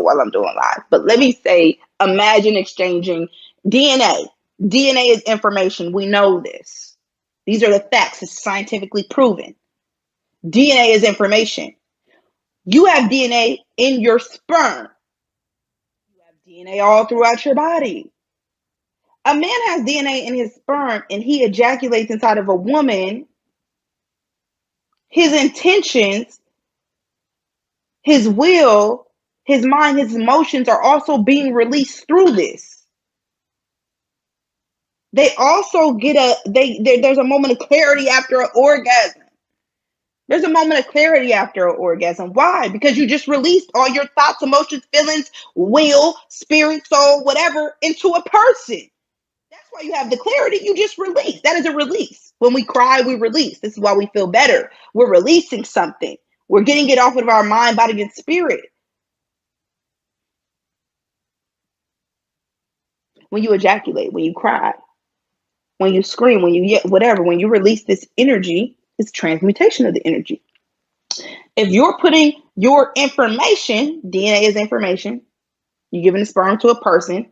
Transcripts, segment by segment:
while I'm doing live. But let me say, imagine exchanging DNA. DNA is information. We know this. These are the facts. It's scientifically proven. DNA is information. You have DNA in your sperm. You have DNA all throughout your body. A man has DNA in his sperm and he ejaculates inside of a woman. His intentions, his will, his mind, his emotions are also being released through this. They also get there's a moment of clarity after an orgasm. There's a moment of clarity after an orgasm. Why? Because you just released all your thoughts, emotions, feelings, will, spirit, soul, whatever, into a person. That's why you have the clarity. You just release. That is a release. When we cry, we release. This is why we feel better. We're releasing something. We're getting it off of our mind, body, and spirit. When you ejaculate, when you cry, when you scream, when you whatever, when you release this energy, it's transmutation of the energy. If you're putting your information, DNA is information, you're giving the sperm to a person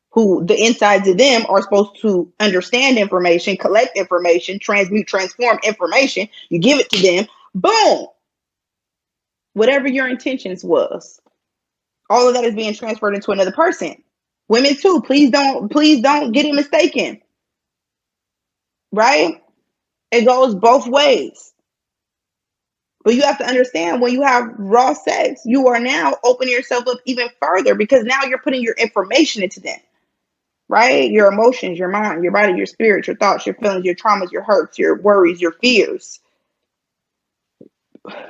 who the insides of them are supposed to understand information, collect information, transmute, transform information. You give it to them, boom. Whatever your intentions was, all of that is being transferred into another person. Women too, please don't get it mistaken. Right? It goes both ways. But you have to understand, when you have raw sex, you are now opening yourself up even further, because now you're putting your information into them. Right? Your emotions, your mind, your body, your spirit, your thoughts, your feelings, your traumas, your hurts, your worries, your fears.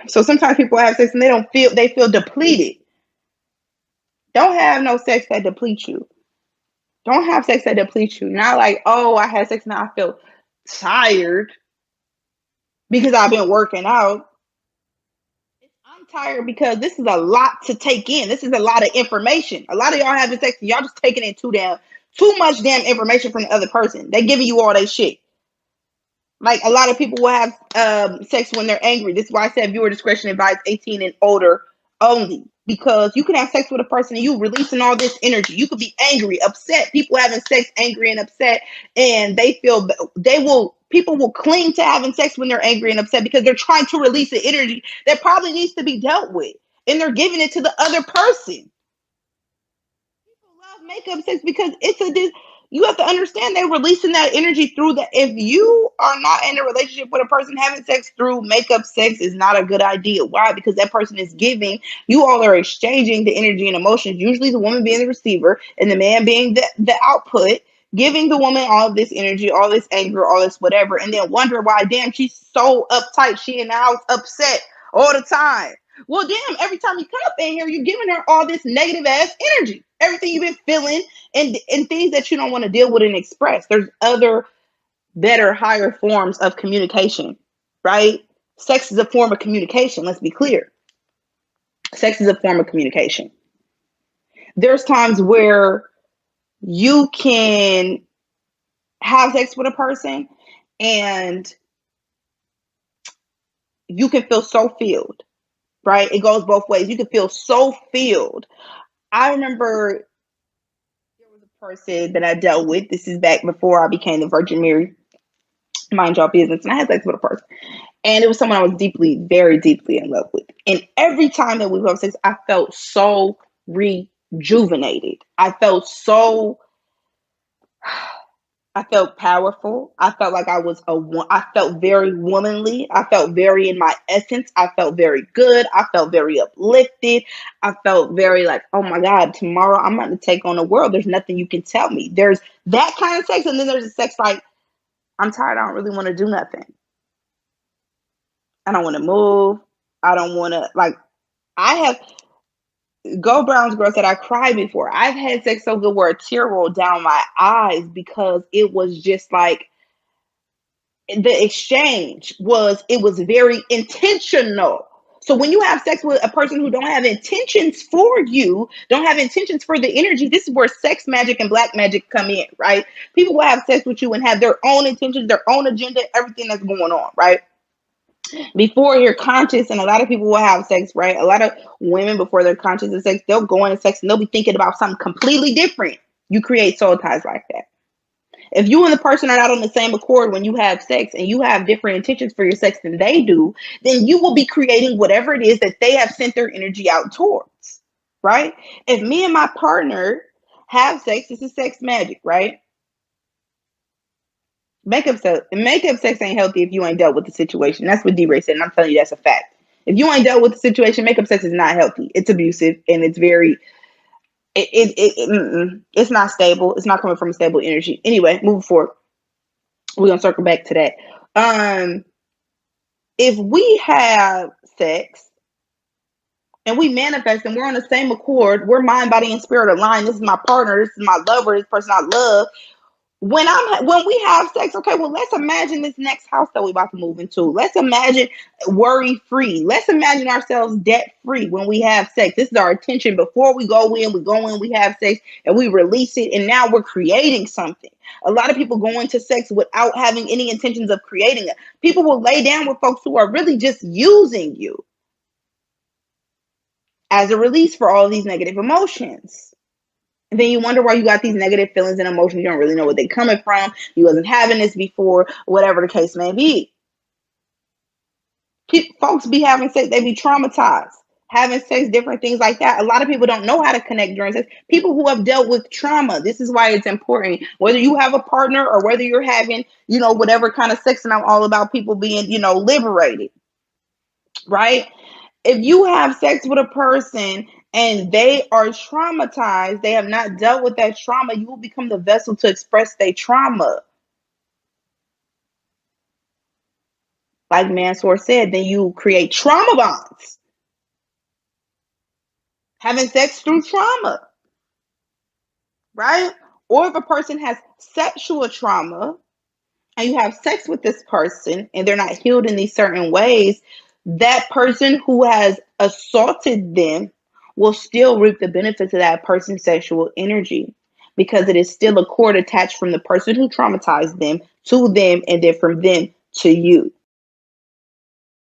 So sometimes people have sex and they feel depleted. Don't have no sex that depletes you. Don't have sex that depletes you. Not like, oh, I had sex, now I feel tired because I've been working out. I'm tired because this is a lot to take in. This is a lot of information. A lot of y'all having sex and y'all just taking in too much damn information from the other person. They giving you all that shit. Like, a lot of people will have sex when they're angry. This is why I said viewer discretion advised, 18 and older only. Because you can have sex with a person and you releasing all this energy. You could be angry, upset. People having sex angry and upset, and people will cling to having sex when they're angry and upset because they're trying to release the energy that probably needs to be dealt with. And they're giving it to the other person. People love makeup sex because you have to understand they're releasing that energy through that. If you are not in a relationship with a person, having sex through makeup sex is not a good idea. Why? Because that person is giving, you all are exchanging the energy and emotions, usually the woman being the receiver and the man being the output, giving the woman all of this energy, all this anger, all this whatever, and then wonder why, damn, she's so uptight. She in the house upset all the time. Well, damn, every time you come up in here, you're giving her all this negative ass energy. Everything you've been feeling and things that you don't want to deal with and express. There's other, better, higher forms of communication, right? Sex is a form of communication. Let's be clear. Sex is a form of communication. There's times where you can have sex with a person and you can feel so filled. Right? It goes both ways. You can feel so filled. I remember there was a person that I dealt with. This is back before I became the Virgin Mary. Mind y'all business. And I had sex with a person. And it was someone I was very deeply in love with. And every time that we would have sex, I felt so rejuvenated. I felt powerful. I felt like I felt very womanly. I felt very in my essence. I felt very good. I felt very uplifted. I felt very like, oh my God, tomorrow I'm going to take on the world. There's nothing you can tell me. There's that kind of sex. And then there's a sex like, I'm tired. I don't really want to do nothing. I don't want to move. I don't want to, like, I have, Go Browns girl said I cried before. I've had sex so good where a tear rolled down my eyes because it was just like the exchange was very intentional. So when you have sex with a person who don't have intentions for you, don't have intentions for the energy, this is where sex magic and black magic come in, right? People will have sex with you and have their own intentions, their own agenda, everything that's going on, right? before you're conscious, and a lot of people will have sex, right? A lot of women, before they're conscious of sex, they'll go into sex and they'll be thinking about something completely different. You create soul ties like that. If you and the person are not on the same accord when you have sex, and you have different intentions for your sex than they do, then you will be creating whatever it is that they have sent their energy out towards, right? If me and my partner have sex, this is sex magic, right? Makeup sex ain't healthy if you ain't dealt with the situation. That's what D-Ray said, and I'm telling you that's a fact. If you ain't dealt with the situation, makeup sex is not healthy. It's abusive, and it's very it's not stable. It's not coming from a stable energy. Anyway, moving forward, we're gonna circle back to that. If we have sex and we manifest and we're on the same accord, we're mind, body, and spirit aligned. This is my partner. This is my lover. This person I love. When we have sex, okay, well, let's imagine this next house that we're about to move into. Let's imagine worry free. Let's imagine ourselves debt free when we have sex. This is our intention before we go in. We have sex, and we release it, and now we're creating something. A lot of people go into sex without having any intentions of creating it. People will lay down with folks who are really just using you as a release for all of these negative emotions. And then you wonder why you got these negative feelings and emotions. You don't really know where they're coming from. You wasn't having this before, whatever the case may be. Folks be having sex, they be traumatized. Having sex, different things like that. A lot of people don't know how to connect during sex. People who have dealt with trauma. This is why it's important. Whether you have a partner or whether you're having, whatever kind of sex, and I'm all about people being, liberated. Right? If you have sex with a person and they are traumatized, they have not dealt with that trauma, you will become the vessel to express their trauma. Like Mansour said, then you create trauma bonds. Having sex through trauma, right? Or if a person has sexual trauma and you have sex with this person and they're not healed in these certain ways, that person who has assaulted them will still reap the benefits of that person's sexual energy, because it is still a cord attached from the person who traumatized them to them, and then from them to you.